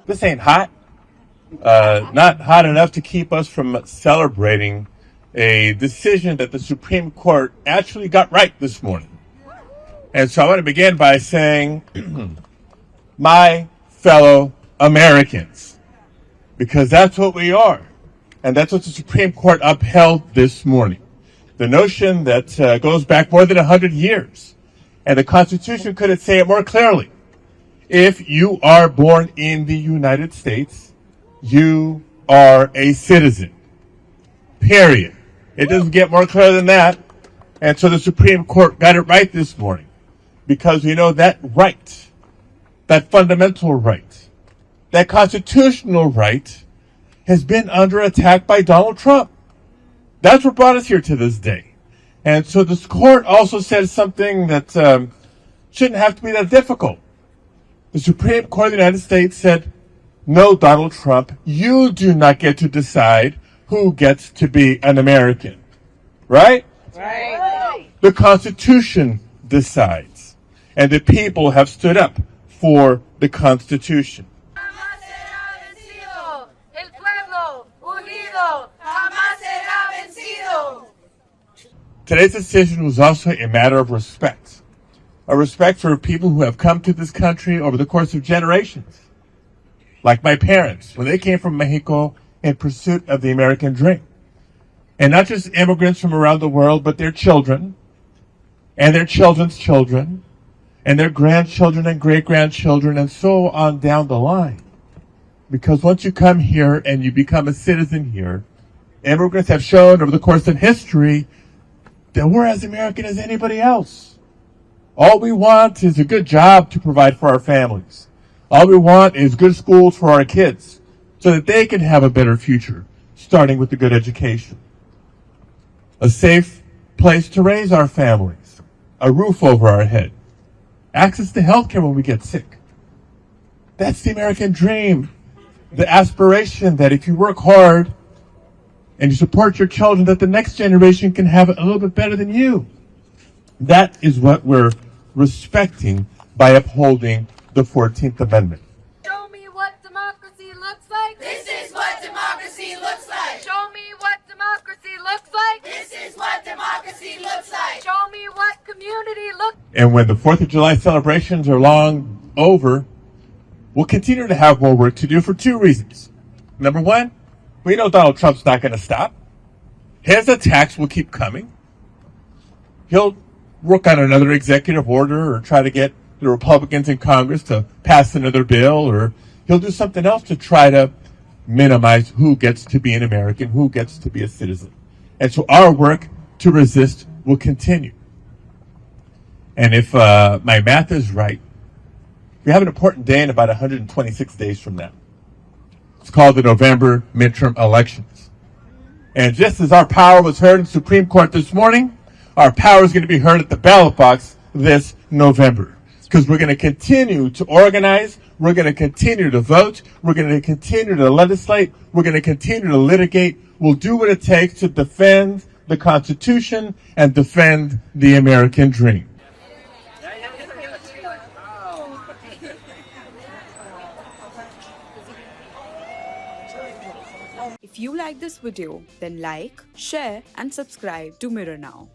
This ain't hot. Not hot enough to keep us from celebrating a decision that the Supreme Court actually got right this morning. And so I want to begin by saying, my fellow Americans, because that's what we are. And that's what the Supreme Court upheld this morning. The notion that goes back more than 100 years. And the Constitution couldn't say it more clearly. If you are born in the United States, you are a citizen. Period. It doesn't get more clear than that. And so the Supreme Court got it right this morning. Because we know that right, that fundamental right, that constitutional right has been under attack by Donald Trump. That's what brought us here to this day. And so this court also said something that shouldn't have to be that difficult. The Supreme Court of the United States said, no, Donald Trump, you do not get to decide who gets to be an American. Right? Right. The Constitution decides. And the people have stood up for the Constitution. Today's decision was also a matter of respect. A respect for people who have come to this country over the course of generations. Like my parents, when they came from Mexico in pursuit of the American dream. And not just immigrants from around the world, but their children, and their children's children, and their grandchildren and great-grandchildren, and so on down the line. Because once you come here and you become a citizen here, immigrants have shown over the course of history that we're as American as anybody else. All we want is a good job to provide for our families. All we want is good schools for our kids so that they can have a better future, starting with a good education. A safe place to raise our families, a roof over our head, access to health care when we get sick. That's the American dream, the aspiration that if you work hard and you support your children, that the next generation can have it a little bit better than you. That is what we're respecting by upholding the 14th Amendment. Show me what democracy looks like. This is what democracy looks like. Show me what democracy looks like. This is what democracy looks like. Show me what community looks like. And when the 4th of July celebrations are long over, we'll continue to have more work to do for two reasons. Number one, we know Donald Trump's not going to stop. His attacks will keep coming. He'll work on another executive order or try to get the Republicans in Congress to pass another bill, or he'll do something else to try to minimize who gets to be an American, who gets to be a citizen. And so our work to resist will continue. And if my math is right, we have an important day in about 126 days from now. It's called the November midterm elections. And just as our power was heard in the Supreme Court this morning, our power is going to be heard at the ballot box this November. Because we're going to continue to organize, we're going to continue to vote, we're going to continue to legislate, we're going to continue to litigate. We'll do what it takes to defend the Constitution and defend the American dream. If you like this video, then like, share and subscribe to Mirror Now.